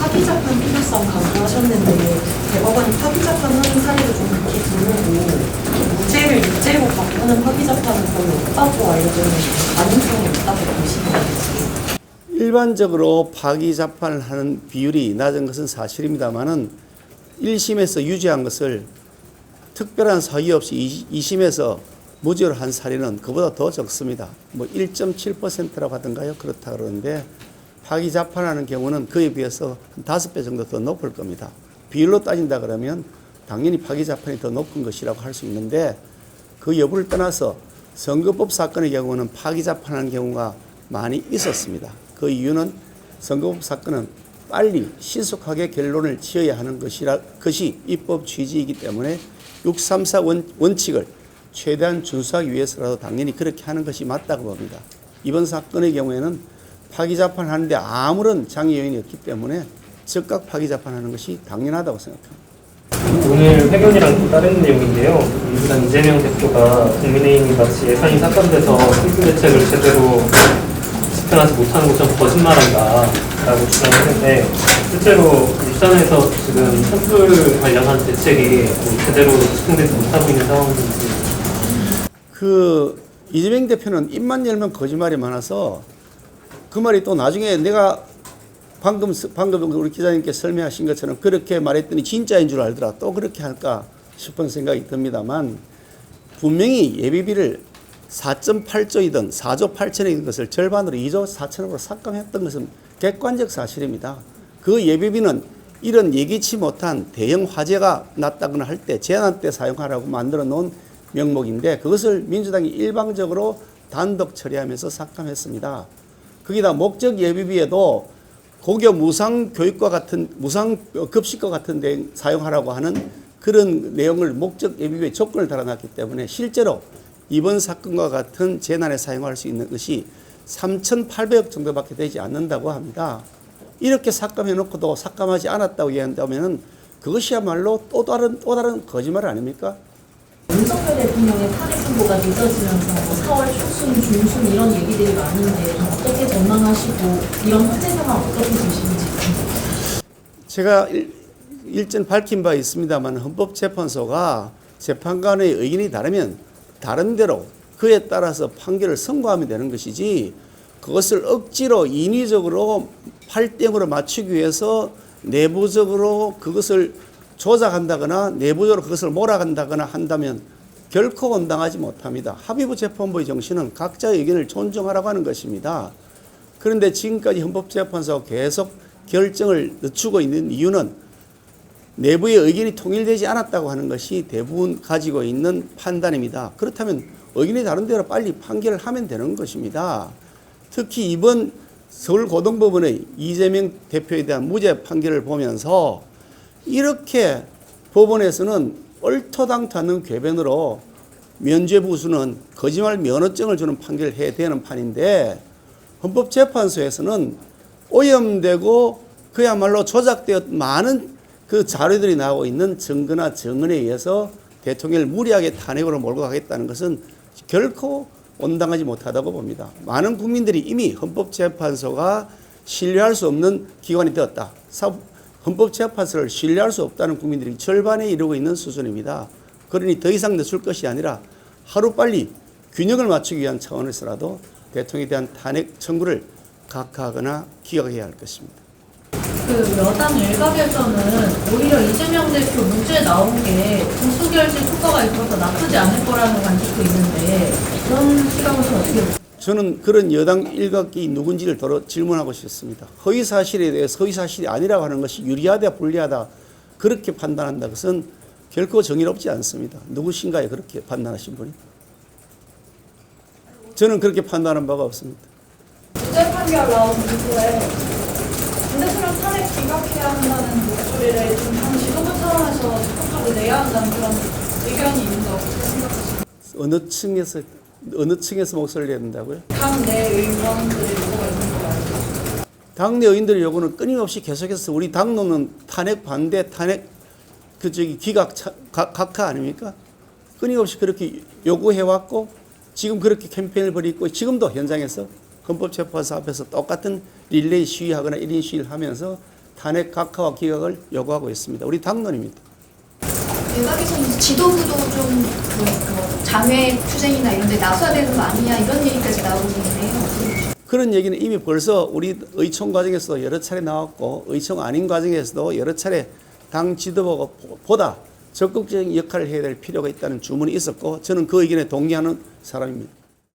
파기자판 필요성 강조하셨는데 대법원이 파기자판하는 사례도 좀 그렇게 드물고 무죄를 유죄로 바꾸는 파기자판은 거의 없다고 알려져 있는데 가능성이 있다고 보시는 건지. 일반적으로 파기자판을 하는 비율이 낮은 것은 사실입니다만은 1심에서 유죄한 것을 특별한 사유 없이 2심에서 무죄로 한 사례는 그보다 더 적습니다. 뭐 1.7%라고 하던가요? 그렇다 그러는데 파기자판하는 경우는 그에 비해서 한 5배 정도 더 높을 겁니다. 비율로 따진다 그러면 당연히 파기자판이 더 높은 것이라고 할 수 있는데 그 여부를 떠나서 선거법 사건의 경우는 파기자판하는 경우가 많이 있었습니다. 그 이유는 선거법 사건은 빨리 신속하게 결론을 지어야 하는 것이 입법 취지이기 때문에 634 원칙을 최대한 준수하기 위해서라도 당연히 그렇게 하는 것이 맞다고 봅니다. 이번 사건의 경우에는 파기자판 하는데 아무런 장애 요인이 없기 때문에 즉각 파기자판 하는 것이 당연하다고 생각합니다. 오늘 회견이랑 또 다른 내용인데요. 민주당 이재명 대표가 국민의힘이 마치 예산이 삭감돼서 필수 대책을 제대로 집행하지 못하는 것처럼 거짓말한다라고 주장했는데 실제로 일선에서 지금 선출 관련한 대책이 제대로 집행되지 못하고 있는 상황인지. 이재명 대표는 입만 열면 거짓말이 많아서 그 말이 또 나중에 내가 방금 우리 기자님께 설명하신 것처럼 그렇게 말했더니 진짜인 줄 알더라. 또 그렇게 할까 싶은 생각이 듭니다만 분명히 예비비를 4.8조이든 4조 8천억인 것을 절반으로 2조 4천억으로 삭감했던 것은 객관적 사실입니다. 그 예비비는 이런 예기치 못한 대형 화재가 났다거나 할 때 재난 때 사용하라고 만들어 놓은 명목인데 그것을 민주당이 일방적으로 단독 처리하면서 삭감했습니다. 거기다 목적 예비비에도 고교 무상 교육과 같은 무상 급식과 같은 데 사용하라고 하는 그런 내용을 목적 예비비에 조건을 달아놨기 때문에 실제로 이번 사건과 같은 재난에 사용할 수 있는 것이 3,800억 정도밖에 되지 않는다고 합니다. 이렇게 삭감해 놓고도 삭감하지 않았다고 이야기한다면 그것이야말로 또 다른 거짓말 아닙니까? 윤석열 대통령의 탄핵 선고가 늦어지면서 뭐 4월 초순, 중순 이런 얘기들이 많은데 어떻게 전망하시고 이런 현재 상황 어떻게 보시는지. 제가 일전 밝힌 바 있습니다만 헌법재판소가 재판관의 의견이 다르면 다른 대로 그에 따라서 판결을 선고하면 되는 것이지 그것을 억지로 인위적으로 8대0으로 맞추기 위해서 내부적으로 그것을 조작한다거나 내부적으로 그것을 몰아간다거나 한다면 결코 온당하지 못합니다. 합의부 재판부의 정신은 각자의 의견을 존중하라고 하는 것입니다. 그런데 지금까지 헌법재판소가 계속 결정을 늦추고 있는 이유는 내부의 의견이 통일되지 않았다고 하는 것이 대부분 가지고 있는 판단입니다. 그렇다면 의견이 다른 대로 빨리 판결을 하면 되는 것입니다. 특히 이번 서울고등법원의 이재명 대표에 대한 무죄 판결을 보면서 이렇게 법원에서는 얼토당토 않는 궤변으로 면죄부수는 거짓말 면허증을 주는 판결을 해야 되는 판인데 헌법재판소에서는 오염되고 그야말로 조작되었 많은 그 자료들이 나오고 있는 증거나 증언에 의해서 대통령을 무리하게 탄핵으로 몰고 가겠다는 것은 결코 온당하지 못하다고 봅니다. 많은 국민들이 이미 헌법재판소가 신뢰할 수 없는 기관이 되었다. 헌법재판소를 신뢰할 수 없다는 국민들이 절반에 이르고 있는 수준입니다. 그러니 더 이상 늦출 것이 아니라 하루빨리 균형을 맞추기 위한 차원에서라도 대통령에 대한 탄핵 청구를 각하하거나 기각해야 할 것입니다. 그 여당 일각에서는 오히려 이재명 대표 무죄 나온 게 보수결집 효과가 있어서 나쁘지 않을 거라는 관측도 있는데 그런 시각은 어떻게 보세요? 저는 그런 여당 일각이 누군지를 더러 질문하고 싶습니다. 허위사실에 대해서 허위사실이 아니라고 하는 것이 유리하다 불리하다 그렇게 판단한다 것은 결코 정의롭지 않습니다. 누구신가요? 그렇게 판단하신 분이? 저는 그렇게 판단한 바가 없습니다. 무죄 판결 나온 이후에 문 대통령 탄핵 기각해야 한다는 목소리를 좀 당 지도부 차원에서 적극적으로 내야 한다는 그런 의견이 있는데 어떻게 생각하십니까? 어느 층에서 목소리를 내는다고요? 당내 의원들의 요구가 있는 거 알죠? 당내 의원들의 요구는 끊임없이 계속해서 우리 당론은 탄핵 반대, 탄핵 기각 각하 아닙니까? 끊임없이 그렇게 요구해왔고 지금 그렇게 캠페인을 벌이고 지금도 현장에서 헌법재판소 앞에서 똑같은 릴레이 시위하거나 1인 시위를 하면서 탄핵 각하와 기각을 요구하고 있습니다. 우리 당론입니다. 내각에서는 지도부도 좀 장외 투쟁이나 이런 데 나서야 되는 거 아니냐 이런 얘기까지 나오고 있는데요. 그런 얘기는 이미 벌써 우리 의총 과정에서도 여러 차례 나왔고 의총 아닌 과정에서도 여러 차례 당 지도부가 보다 적극적인 역할을 해야 될 필요가 있다는 주문이 있었고 저는 그 의견에 동의하는 사람입니다.